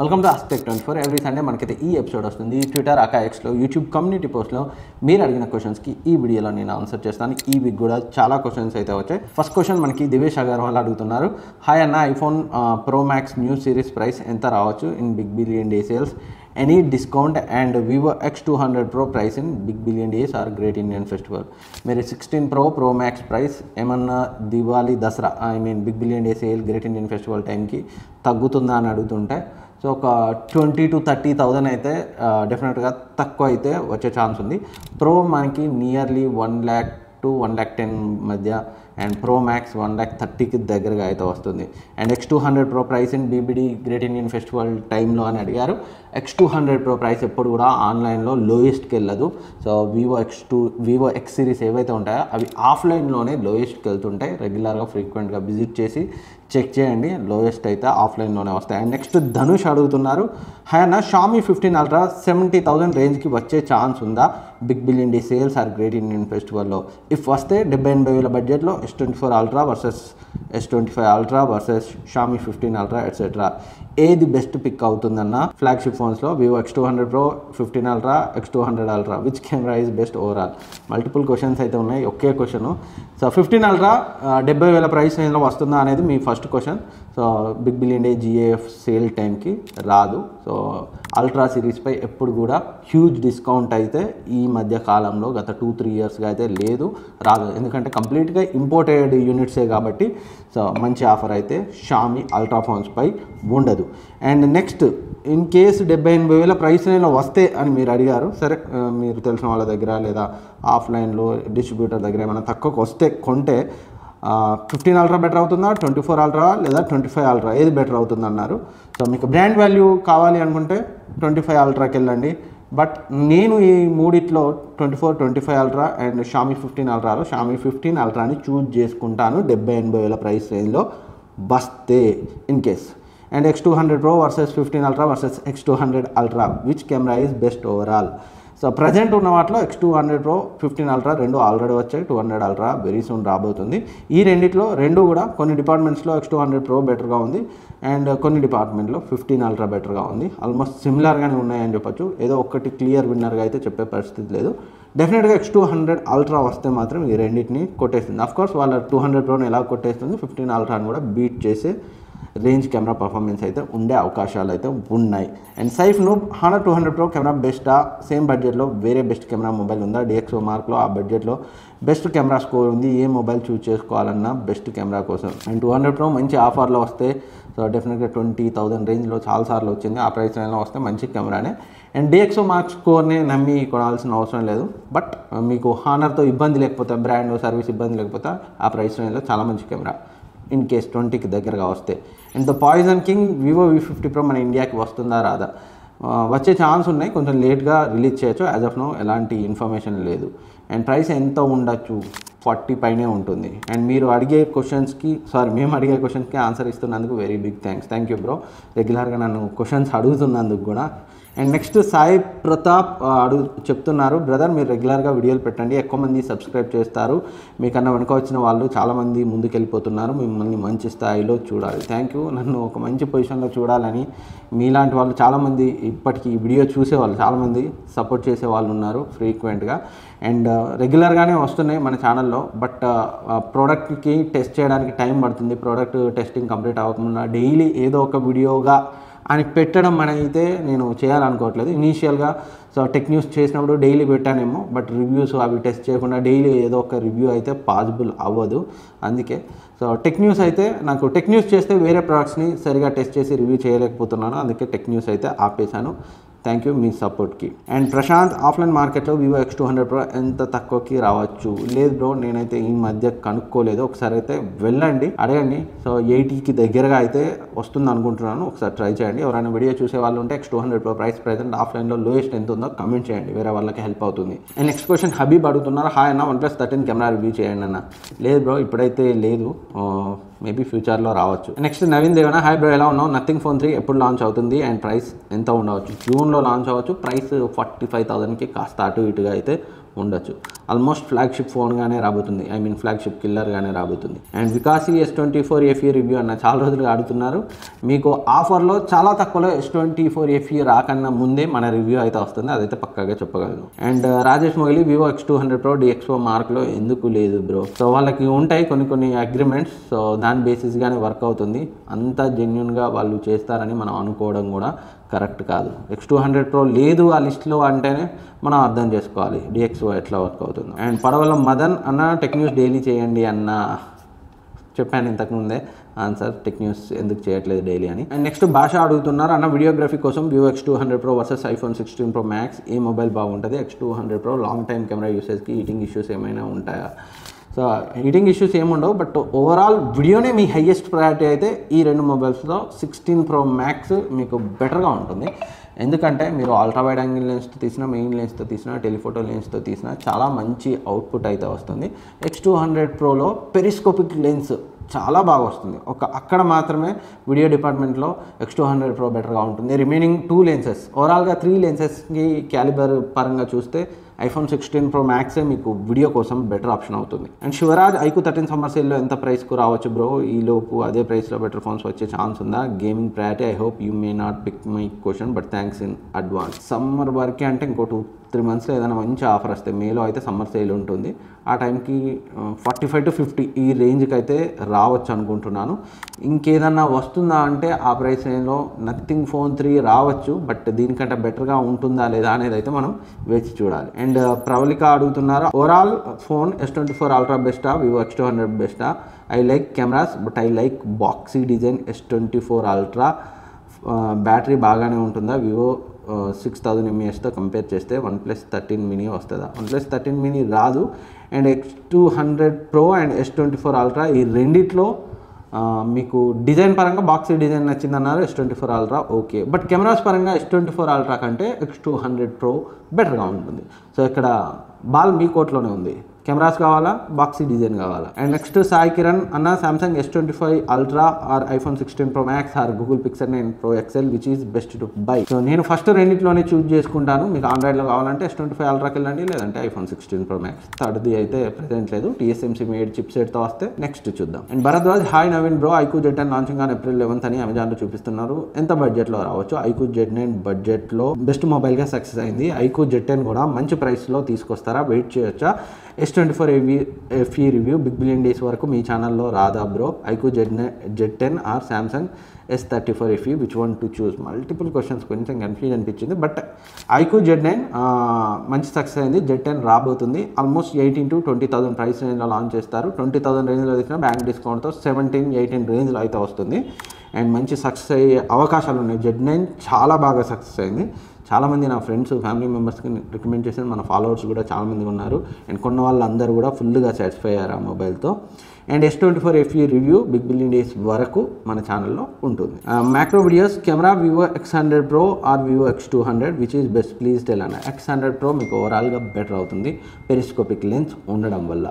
Welcome to aspect 24 every Sunday మనకైతే ఈ episode వస్తుంది ట్విట్టర్ అకాఎక్స్లో యూట్యూబ్ కమ్యూనిటీ పోస్ట్లో మీరు అడిగిన క్వశ్చన్స్కి ఈ వీడియోలో నేను ఆన్సర్ చేస్తాను. ఈ వీక్ కూడా చాలా క్వశ్చన్స్ అయితే వచ్చాయి. ఫస్ట్ క్వశ్చన్ మనకి దివేష్ అగర్వాల్ అడుగుతున్నారు. హాయ్ అన్న, iPhone pro max new series price ఎంత రావచ్చు in big billion day sales? Any discount and Vivo X200 Pro price in big billion days or great Indian festival. మీరు 16 Pro మ్యాక్స్ ప్రైస్ ఏమన్నా Diwali Dasara big billion day sale great Indian festival టైంకి తగ్గుతుందా అని అడుగుతుంటే, so ఒక 20,000 to 30,000 అయితే డెఫినెట్గా తక్కువ అయితే వచ్చే ఛాన్స్ ఉంది. ప్రో మనకి నియర్లీ 1,00,000 to 1,10,000 మధ్య, అండ్ ప్రో మ్యాక్స్ 1,30,000కి దగ్గరగా అయితే వస్తుంది. And X200 Pro price in BBD great Indian festival టైంలో అని అడిగారు. X200 Pro ప్రైస్ ఎప్పుడు కూడా ఆన్లైన్లో లోయెస్ట్కి వెళ్ళదు. సో వివో ఎక్స్ సిరీస్ ఏవైతే ఉంటాయో అవి ఆఫ్లైన్లోనే లోయెస్ట్కి వెళ్తుంటాయి. రెగ్యులర్గా ఫ్రీక్వెంట్గా విజిట్ చేసి చెక్ చేయండి, లోయెస్ట్ అయితే ఆఫ్లైన్లోనే వస్తాయి. అండ్ నెక్స్ట్ ధనుష్ అడుగుతున్నారు. హాయ్ అన్న, Xiaomi 15 Ultra 70,000 రేంజ్కి వచ్చే ఛాన్స్ ఉందా big billion day sales or great Indian ఫెస్టివల్లో? ఇఫ్ వస్తే 78,000 బడ్జెట్లో S24 Ultra versus S25 Ultra versus Xiaomi 15 Ultra etcetera, ఏది బెస్ట్ పిక్ అవుతుందన్న ఫ్లాగ్షిప్ ఫోన్స్లో? Vivo X200 Pro, 15 Ultra, X200 Ultra, which camera is best overall? Multiple questions అయితే ఉన్నాయి, ఒకే question. So 15 Ultra 70,000 price రేంజ్లో వస్తుందా అనేది మీ first question. So big billion day GAF sale టైంకి రాదు. సో అల్ట్రా సిరీస్పై ఎప్పుడు కూడా హ్యూజ్ డిస్కౌంట్ అయితే ఈ మధ్య కాలంలో గత 2-3 ఇయర్స్గా అయితే లేదు, రాదు. ఎందుకంటే కంప్లీట్గా ఇంపోర్టెడ్ యూనిట్సే కాబట్టి సో మంచి ఆఫర్ అయితే Xiaomi అల్ట్రా ఫోన్స్పై ఉండదు. And next, in case 78,000 price రేంజ్లో వస్తే అని మీరు అడిగారు. సరే, మీరు తెలిసిన వాళ్ళ దగ్గర లేదా ఆఫ్లైన్లో డిస్ట్రిబ్యూటర్ దగ్గర ఏమైనా తక్కువకు వస్తే కొంటే 15 Ultra బెటర్ అవుతుందా, 24 Ultra లేదా 25 Ultra ఏది బెటర్ అవుతుంది అన్నారు. సో మీకు బ్రాండ్ వాల్యూ కావాలి అనుకుంటే 25 Ultraకి వెళ్ళండి. బట్ నేను ఈ మూడిట్లో 24, 25 Ultra అండ్ Xiaomi 15 Ultraలో Xiaomi 15 Ultraని చూజ్ చేసుకుంటాను 78,000 ప్రైస్ రేంజ్లో వస్తే in case. And X200 Pro versus 15 Ultra versus X200 Ultra, which camera is best overall? So present ఉన్న వాటిలో X200 Pro, 15 Ultra రెండు ఆల్రెడీ వచ్చాయి. 200 Ultra వెరీ సూన్ రాబోతుంది. ఈ రెండిట్లో రెండు కూడా కొన్ని డిపార్ట్మెంట్స్లో X200 Pro బెటర్గా ఉంది, అండ్ కొన్ని డిపార్ట్మెంట్లో 15 Ultra బెటర్గా ఉంది. ఆల్మోస్ట్ సిమిలర్గానే ఉన్నాయని చెప్పొచ్చు. ఏదో ఒకటి క్లియర్ విన్నర్గా అయితే చెప్పే పరిస్థితి లేదు. డెఫినెట్గా X200 Ultra వస్తే మాత్రం ఈ రెండింటిని కొట్టేస్తుంది. అఫ్కోర్స్ వాళ్ళ 200 Proని ఎలా కొట్టేస్తుంది, 15 Ultraని కూడా బీట్ చేసే రేంజ్ కెమెరా పర్ఫార్మెన్స్ అయితే ఉండే అవకాశాలు అయితే ఉన్నాయి. And Saif noob, Honor 200 Pro camera బెస్టా? సేమ్ బడ్జెట్లో వేరే బెస్ట్ కెమెరా మొబైల్ ఉందా? DxO మార్క్లో ఆ బడ్జెట్లో బెస్ట్ కెమెరా స్కోర్ ఉంది, ఏ మొబైల్ చూస్ చేసుకోవాలన్నా బెస్ట్ కెమెరా కోసం. అండ్ 200 Pro మంచి ఆఫర్లో వస్తే సో డెఫినెట్గా 20,000 రేంజ్లో చాలాసార్లు వచ్చింది. ఆ ప్రైస్ రేంజ్లో వస్తే మంచి కెమెరానే. అండ్ DxO మార్క్ స్కోర్ని నమ్మి కొనాల్సిన అవసరం లేదు. బట్ మీకు హానర్తో ఇబ్బంది లేకపోతే, బ్రాండ్ సర్వీస్ ఇబ్బంది లేకపోతే ఆ ప్రైస్ రేంజ్లో చాలా మంచి కెమెరా ఇన్ కేస్ 20కి దగ్గరగా వస్తే. And the poison king Vivo V50 Pro మన ఇండియాకి వస్తుందా రాదా? వచ్చే ఛాన్స్ ఉన్నాయి, కొంచెం లేట్గా రిలీజ్ చేయొచ్చు. యాజ్ ఆఫ్ నో ఎలాంటి ఇన్ఫర్మేషన్ లేదు. అండ్ ప్రైస్ ఎంత ఉండొచ్చు, 40 పైనే ఉంటుంది. అండ్ మీరు అడిగే క్వశ్చన్స్కి మేము అడిగే క్వశ్చన్స్కి ఆన్సర్ ఇస్తున్నందుకు very big thanks. Thank you bro, రెగ్యులర్గా నన్ను క్వశ్చన్స్ అడుగుతున్నందుకు కూడా. అండ్ నెక్స్ట్ సాయి ప్రతాప్ చెప్తున్నారు, బ్రదర్ మీరు రెగ్యులర్గా వీడియోలు పెట్టండి, ఎక్కువ మంది సబ్స్క్రైబ్ చేస్తారు, మీకన్నా వెనుక వచ్చిన వాళ్ళు చాలామంది ముందుకెళ్ళిపోతున్నారు, మిమ్మల్ని మంచి స్థాయిలో చూడాలి. థ్యాంక్ యూ, నన్ను ఒక మంచి పొజిషన్లో చూడాలని మీలాంటి వాళ్ళు చాలామంది ఇప్పటికీ ఈ వీడియో చూసేవాళ్ళు చాలామంది సపోర్ట్ చేసే వాళ్ళు ఉన్నారు ఫ్రీక్వెంట్గా. అండ్ రెగ్యులర్గానే వస్తున్నాయి మన ఛానల్లో. బట్ ప్రోడక్ట్కి టెస్ట్ చేయడానికి టైం పడుతుంది. ప్రోడక్ట్ టెస్టింగ్ కంప్లీట్ అవ్వకుండా డైలీ ఏదో ఒక వీడియోగా అని పెట్టడం అయితే నేను చేయాలనుకోవట్లేదు. ఇనీషియల్గా సో టెక్ న్యూస్ చేసినప్పుడు డైలీ పెట్టానేమో, బట్ రివ్యూస్ అవి టెస్ట్ చేయకుండా డైలీ ఏదో ఒక రివ్యూ అయితే పాసిబుల్ అవ్వదు. అందుకే సో టెక్ న్యూస్ అయితే నాకు టెక్ న్యూస్ చేస్తే వేరే ప్రోడక్ట్స్ని సరిగా టెస్ట్ చేసి రివ్యూ చేయలేకపోతున్నాను. అందుకే టెక్ న్యూస్ అయితే ఆపేశాను. థ్యాంక్ యూ మీ సపోర్ట్కి. అండ్ ప్రశాంత్, ఆఫ్లైన్ మార్కెట్లో వివో X200 Pro ఎంత తక్కువకి రావచ్చు? లేదు బ్రో, నేనైతే ఈ మధ్య కనుక్కోలేదు. ఒకసారి అయితే వెళ్ళండి, అడగండి. సో 80కి దగ్గరగా అయితే వస్తుంది అనుకుంటున్నాను. ఒకసారి ట్రై చేయండి. ఎవరైనా వీడియో చూసే వాళ్ళు ఉంటే X200 Pro ప్రైస్ ప్రెజెంట్ ఆఫ్లైన్లో లోయెస్ట్ ఎంత ఉందో కమెంట్ చేయండి, వేరే వాళ్ళకి హెల్ప్ అవుతుంది. అండ్ నెక్స్ట్ క్వశ్చన్ హబీబ్ అడుగుతున్నారు, హాయ్ అన్న OnePlus 13 కెమెరా రివ్యూ చేయండి అన్న. లేదు బ్రో, ఇప్పుడైతే లేదు, మేబీ ఫ్యూచర్లో రావచ్చు. నెక్స్ట్ నవీన్ దేవన, హాయ్ బ్రో ఎలా ఉన్నావు? నథింగ్ ఫోన్ 3 ఎప్పుడు లాంచ్ అవుతుంది అండ్ ప్రైస్ ఎంత ఉండవచ్చు? జూన్లో లాంచ్ అవ్వచ్చు. ప్రైస్ 45,000కి కాస్త అటు ఇటుగా అయితే ఉండొచ్చు. ఆల్మోస్ట్ ఫ్లాగ్షిప్ ఫోన్గానే రాబోతుంది, ఐ మీన్ ఫ్లాగ్షిప్ కిల్లర్గానే రాబోతుంది. అండ్ వికాసి S24 FE రివ్యూ అన్న చాలా రోజులుగా అడుగుతున్నారు. మీకు ఆఫర్లో చాలా తక్కువలో S24 FE రాకన్నా ముందే మన రివ్యూ అయితే వస్తుంది, అదైతే పక్కాగా చెప్పగలను. And Rajesh Mogili Vivo X200 Pro DxO మార్క్లో ఎందుకు లేదు బ్రో? సో వాళ్ళకి ఉంటాయి కొన్ని అగ్రిమెంట్స్, సో దాని బేసిస్గానే వర్క్ అవుతుంది. అంత జెన్యున్గా వాళ్ళు చేస్తారని మనం అనుకోవడం కూడా కరెక్ట్ కాదు. X200 Pro లేదు ఆ లిస్ట్లో అంటేనే మనం అర్థం చేసుకోవాలి DxO ఎట్లా వర్క్ అవుతుందో. అండ్ పడవల మదన్ అన్న టెక్ న్యూస్ డైలీ చేయండి అన్న, చెప్పాను ఇంతకుముందే ఆన్సర్, టెక్ న్యూస్ ఎందుకు చేయట్లేదు డైలీ అని. అండ్ నెక్స్ట్ భాష అడుగుతున్నారు అన్న వీడియోగ్రఫీ కోసం Vivo X200 Pro versus iPhone 16 Pro Max ఏ మొబైల్ బాగుంటుంది? X200 Pro long time camera యూసేజ్కి హీటింగ్ ఇష్యూస్ ఏమైనా ఉంటాయా? సో హీటింగ్ ఇష్యూస్ ఏముండవు, బట్ ఓవరాల్ వీడియోనే మీ హైయెస్ట్ ప్రయారిటీ అయితే ఈ రెండు మొబైల్స్లో 16 Pro Max మీకు బెటర్గా ఉంటుంది. ఎందుకంటే మీరు అల్ట్రా వైడ్ యాంగిల్ లెన్స్తో తీసినా, మెయిన్ లెన్స్తో తీసినా, టెలిఫోటో లెన్స్తో తీసినా చాలా మంచి అవుట్పుట్ అయితే వస్తుంది. X200 Proలో పెరిస్కోపిక్ లెన్స్ చాలా బాగా వస్తుంది. అక్కడ మాత్రమే వీడియో డిపార్ట్మెంట్లో X200 Pro బెటర్గా ఉంటుంది. రిమైనింగ్ 2 లెన్సెస్, ఓవరాల్గా 3 లెన్సెస్కి క్యాలిబర్ పరంగా చూస్తే iPhone 16 Pro Max మీకు వీడియో కోసం బెటర్ ఆప్షన్ అవుతుంది. అండ్ శివరాజ్ iQOO 13 సమ్మర్ సేల్లో ఎంత ప్రైస్కు రావచ్చు బ్రో? ఈ లోపు అదే ప్రైస్లో బెటర్ ఫోన్స్ వచ్చే ఛాన్స్ ఉందా? Gaming priority. I hope you may not pick my question but thanks in advance. Summer వరకే అంటే ఇంకో 2-3 మంత్స్లో ఏదైనా మంచి ఆఫర్ వస్తే, మేలో అయితే సమ్మర్ సేల్ ఉంటుంది, ఆ టైంకి 45 to 50 ఈ రేంజ్కి అయితే రావచ్చు అనుకుంటున్నాను. ఇంకేదన్నా వస్తుందా అంటే ఆ ప్రైస్ రేంజ్లో నథింగ్ ఫోన్ 3 రావచ్చు, బట్ దీనికంటే బెటర్గా ఉంటుందా లేదా అనేది అయితే మనం వేచి చూడాలి. అండ్ ప్రవళిక అడుగుతున్నారు ఓవరాల్ ఫోన్ S24 Ultra బెస్టా, వివో X200 బెస్టా? I like cameras but I like boxy design S24 Ultra. Battery బాగానే ఉంటుందా? వివో 6000 mAhతో కంపేర్ చేస్తే OnePlus 13 mini వస్తుందా? OnePlus 13 mini రాదు. And X200 Pro and S24 Ultra ఈ రెండిట్లో మీకు డిజైన్ పరంగా బాక్సీ డిజైన్ నచ్చిందన్నారు. S24 Ultra okay, but cameras పరంగా S24 Ultra కంటే X200 Pro బెటర్గా ఉంటుంది. సో ఇక్కడ బాల్ మీ కోట్లోనే ఉంది. కెమెరాస్ కావాలా, బాక్సీ డిజైన్ కావాలా? అండ్ నెక్స్ట్ సాయి కిరణ్ అన్న Samsung S25 Ultra or iPhone 16 Pro Max or Google Pixel 9 Pro XL which is best to buy? So నేను ఫస్ట్ రెండింటిలోనే చూజ్ చేసుకుంటాను. మీకు ఆండ్రాయిడ్లో కావాలంటే S25 Ultraకి వెళ్ళండి, లేదంటే iPhone 16 Pro Max. థర్డ్ది అయితే ప్రెజెంట్ లేదు, TSMC మేడ్ చిప్ సెట్తో వస్తే నెక్స్ట్ చూద్దాం. And Bharadwaj hi Naveen bro, iQOO Z10 launching on April 11th అని అమెజాన్లో చూపిస్తున్నారు. ఎంత బడ్జెట్లో రావచ్చు? iQOO Z9 బడ్జెట్లో బెస్ట్ మొబైల్గా సక్సెస్ అయింది. iQOO Z10 కూడా మంచి ప్రైస్లో తీసుకొస్తారా? వెయిట్ చేయొచ్చా? S24 FE review big billion days వరకు మీ ఛానల్లో రాదా bro? iQOO Z10 or Samsung S34 FE which one to choose? Multiple questions, కొంచెం కన్ఫ్యూజ్ అనిపించింది, బట్ iQOO Z9 మంచి సక్సెస్ అయింది. Z10 రాబోతుంది. ఆల్మోస్ట్ 18,000 to 20,000 ప్రైస్ రేంజ్లో లాంచ్ చేస్తారు. 20,000 రేంజ్లో తీసిన బ్యాంక్ డిస్కౌంట్తో 17-18 రేంజ్లో అయితే వస్తుంది. అండ్ మంచి సక్సెస్ అయ్యే అవకాశాలు ఉన్నాయి. Z9 చాలా బాగా సక్సెస్ అయింది. చాలామంది నా ఫ్రెండ్స్, ఫ్యామిలీ మెంబర్స్కి రికమెండ్ చేసిన మన ఫాలోవర్స్ కూడా చాలామంది ఉన్నారు. అండ్ కొన్న వాళ్ళందరూ కూడా ఫుల్గా సాటిస్ఫై అయ్యారు ఆ మొబైల్తో. And S24 FE review big billion days వరకు మన ఛానల్లో ఉంటుంది. Macro videos camera Vivo X100 Pro or Vivo X200 which is best please tell అన్న. X100 Pro మీకు ఓవరాల్గా బెటర్ అవుతుంది పెరిస్కోపిక్ లెన్స్ ఉండడం వల్ల.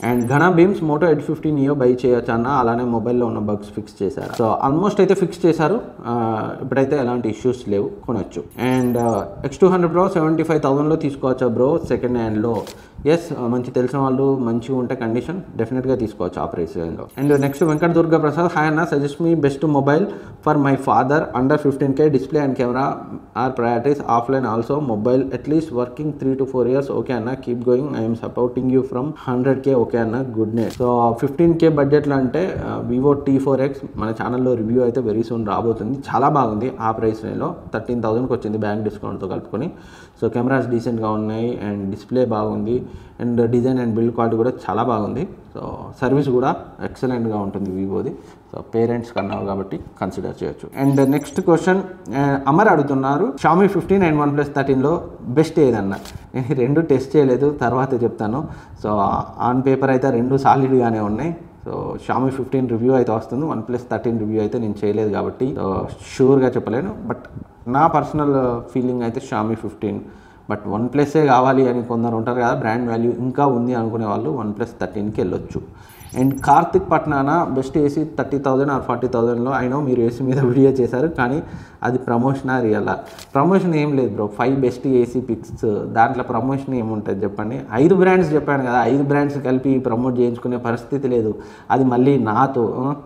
అండ్ ఘనా బీమ్స్ మోటో Edge 50 Neo బై చేయొచ్చు అన్న, అలానే మొబైల్లో ఉన్న బగ్స్ ఫిక్స్ చేశారు. సో ఆల్మోస్ట్ అయితే ఫిక్స్ చేశారు, ఇప్పుడైతే ఎలాంటి ఇష్యూస్ లేవు, కొనొచ్చు. అండ్ X200 Pro 75,000లో తీసుకోవచ్చా బ్రో సెకండ్ హ్యాండ్లో? ఎస్, మంచి తెలిసిన వాళ్ళు మంచిగా ఉంటే కండిషన్ డెఫినెట్గా తీసుకోవచ్చు ఆ ప్రైస్ రేంజ్లో. And next Venkata Durga Prasad hi అన్న, suggest me best mobile for my father under 15K, display and camera are priorities, offline also, mobile at least working 3 to 4 years. Okay అన్న, keep going, I'm supporting you from 100K. Okay అన్న, good night. So 15K బడ్జెట్లో అంటే Vivo T4X మన ఛానల్లో review అయితే very soon రాబోతుంది. చాలా బాగుంది ఆ ప్రైస్ రేంజ్లో, 13,000కి వచ్చింది బ్యాంక్ డిస్కౌంట్తో కలుపుకొని. సో కెమెరాస్ డీసెంట్గా ఉన్నాయి అండ్ డిస్ప్లే బాగుంది and design and build quality కూడా చాలా బాగుంది. సో సర్వీస్ కూడా ఎక్సలెంట్గా ఉంటుంది వివోది. సో పేరెంట్స్ కన్నావు కాబట్టి కన్సిడర్ చేయొచ్చు. అండ్ నెక్స్ట్ క్వశ్చన్ అమర్ అడుగుతున్నారు Xiaomi 15 అండ్ OnePlus 13లో బెస్ట్ ఏదన్నా? నేను రెండు టెస్ట్ చేయలేదు, తర్వాత చెప్తాను. సో ఆన్ పేపర్ అయితే రెండు సాలిడ్గానే ఉన్నాయి. సో Xiaomi 15 రివ్యూ అయితే వస్తుంది, OnePlus 13 రివ్యూ అయితే నేను చేయలేదు కాబట్టి షూర్గా చెప్పలేను. బట్ నా పర్సనల్ ఫీలింగ్ అయితే Xiaomi 15. బట్ OnePlusే కావాలి అని కొందరు ఉంటారు కదా, బ్రాండ్ వాల్యూ ఇంకా ఉంది అనుకునే వాళ్ళు OnePlus 13కి వెళ్ళొచ్చు. And Karthik Patnana best AC 30,000 or 40,000లో అయినా మీరు ఏసీ మీద వీడియో చేశారు, కానీ అది ప్రమోషనా రియలా? ప్రమోషన్ ఏం లేదు బ్రో. 5 బెస్ట్ ఏసీ పిక్స్, దాంట్లో ప్రమోషన్ ఏముంటుంది చెప్పండి? 5 బ్రాండ్స్ చెప్పాను కదా, 5 బ్రాండ్స్ కలిపి ప్రమోట్ చేయించుకునే పరిస్థితి లేదు. అది మళ్ళీ నాతో.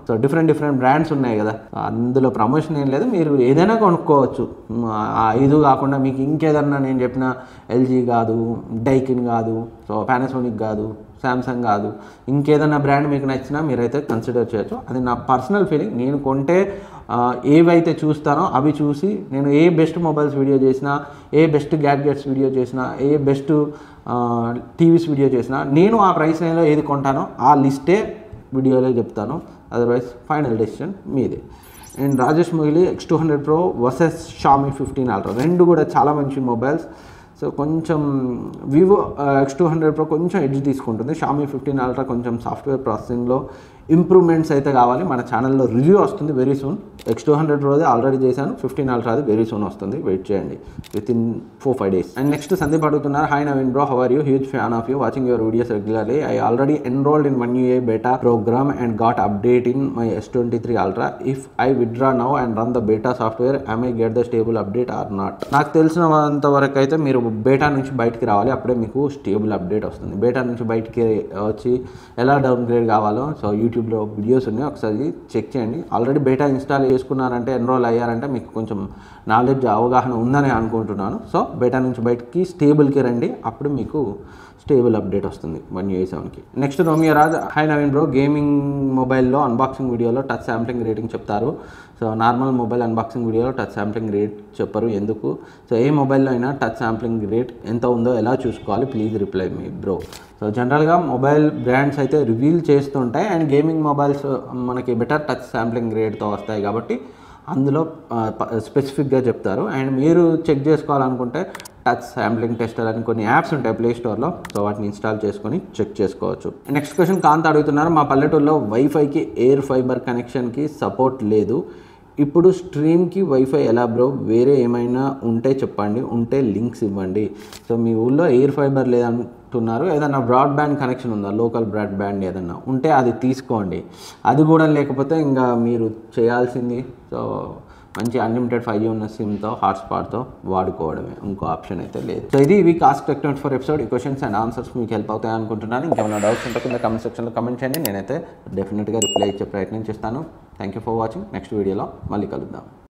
సో డిఫరెంట్ బ్రాండ్స్ ఉన్నాయి కదా, అందులో ప్రమోషన్ ఏం లేదు. మీరు ఏదైనా కొనుక్కోవచ్చు. ఆ 5 కాకుండా మీకు ఇంకేదన్నా నేను చెప్పిన ఎల్జీ కాదు, డైకిన్ కాదు, సో పానాసోనిక్ కాదు, శాంసంగ్ కాదు, ఇంకేదన్నా బ్రాండ్ మీకు నచ్చినా మీరైతే కన్సిడర్ చేయొచ్చు. అది నా పర్సనల్ ఫీలింగ్. నేను కొంటే ఏవైతే చూస్తానో అవి చూసి నేను ఏ బెస్ట్ మొబైల్స్ వీడియో చేసినా, ఏ బెస్ట్ గ్యాడ్జెట్స్ వీడియో చేసినా, ఏ బెస్ట్ టీవీస్ వీడియో చేసినా, నేను ఆ ప్రైస్ రేంజ్లో ఏది కొంటానో ఆ లిస్టే వీడియోలో చెప్తాను. అదర్వైజ్ ఫైనల్ డెసిషన్ మీదే. And Rajesh Mogili X200 Pro versus Xiaomi 15 Ultra, రెండు కూడా చాలా మంచి మొబైల్స్. సో కొంచెం వివో X200 Pro కొంచెం ఎడ్జ్ తీసుకుంటుంది. Xiaomi 15 Ultra కొంచెం సాఫ్ట్వేర్ ప్రాసెసింగ్లో ఇంప్రూవ్మెంట్స్ అయితే కావాలి. మన ఛానల్లో రివ్యూ వస్తుంది వెరీ సూన్. X200 Proది ఆల్రెడీ చేశాను, 15 Ultra అది వెరీ సూన్ వస్తుంది, వెయిట్ చేయండి, within 4-5 days. And next Sandeep అడుగుతున్నారు, hi Naveen bro, how are you? Huge fan of you, watching your videos regularly. I already enrolled in 1 UA beta program and got update in my S23 Ultra. If I withdraw now and run the beta software, I may get the stable update or not? నాకు తెలిసినంత వరకు అయితే మీరు బేటా నుంచి బయటికి రావాలి, అప్పుడే మీకు స్టేబుల్ అప్డేట్ వస్తుంది. బేటా నుంచి బయటికి వచ్చి ఎలా డౌన్గ్రేడ్ కావాలో సో యూట్యూబ్లో వీడియోస్ ఉన్నాయి, ఒకసారి చెక్ చేయండి. ఆల్రెడీ బేటా ఇన్స్టాల్ చేసుకున్నారంటే, ఎన్రోల్ అయ్యారంటే మీకు కొంచెం నాలెడ్జ్ అవగాహన ఉందని అనుకుంటున్నాను. సో బేటా నుంచి బయటికి స్టేబుల్కి రండి, అప్పుడు మీకు స్టేబుల్ అప్డేట్ వస్తుంది 1 UA7కి. Next Romeo Raj, hi Naveen bro, gaming మొబైల్లో అన్బాక్సింగ్ వీడియోలో టచ్ శాంప్లింగ్ రేటింగ్ చెప్తారు, సో నార్మల్ మొబైల్ అన్బాక్సింగ్ వీడియోలో టచ్ శాంప్లింగ్ రేట్ చెప్పరు ఎందుకు? సో ఏ మొబైల్లో అయినా టచ్ శాంప్లింగ్ రేట్ ఎంత ఉందో ఎలా చూసుకోవాలి? Please reply me bro. So జనరల్గా మొబైల్ బ్రాండ్స్ అయితే రివీల్ చేస్తుంటాయి, అండ్ గేమింగ్ మొబైల్స్ మనకి బెటర్ టచ్ శాంప్లింగ్ రేట్తో వస్తాయి కాబట్టి అందులో స్పెసిఫిక్గా చెప్తారు. అండ్ మీరు చెక్ చేసుకోవాలనుకుంటే టచ్ శాంప్లింగ్ టెస్టర్ అని కొన్ని యాప్స్ ఉంటాయి ప్లే స్టోర్లో, సో వాటిని ఇన్స్టాల్ చేసుకొని చెక్ చేసుకోవచ్చు. నెక్స్ట్ క్వశ్చన్ కాంత్ అడుగుతున్నారు, మా పల్లెటూరులో వైఫైకి ఎయిర్ ఫైబర్ కనెక్షన్కి సపోర్ట్ లేదు, ఇప్పుడు స్ట్రీమ్కి వైఫై ఎలా బ్రో? వేరే ఏమైనా ఉంటే చెప్పండి, ఉంటే లింక్స్ ఇవ్వండి. సో మీ ఊళ్ళో ఎయిర్ ఫైబర్ లేదంటున్నారు, ఏదన్నా బ్రాడ్బ్యాండ్ కనెక్షన్ ఉందా? లోకల్ బ్రాడ్బ్యాండ్ ఏదన్నా ఉంటే అది తీసుకోండి. అది కూడా లేకపోతే ఇంకా మీరు చేయాల్సింది సో మంచి అన్లిమిటెడ్ 5G ఉన్న సిమ్తో హాట్స్పాట్తో వాడుకోవడమే, ఇంకో ఆప్షన్ అయితే లేదు. సో ఇది వీక్ ఆస్క్ టెక్ 24 ఎపిసోడ్. ఈ క్వశ్చన్స్ అండ్ ఆన్సర్స్ మీకు హెల్ప్ అవుతాయి అనుకుంటున్నాను. ఇంకేమైనా డౌట్స్ ఉంటే కింద కమెంట్ సెక్షన్లో కమెంట్ చేయండి, నేనైతే డెఫినెట్గా రిప్లై ఇచ్చే ప్రయత్నం చేస్తాను. Thank you for watching. Next వీడియోలో మళ్ళీ కలుద్దాం.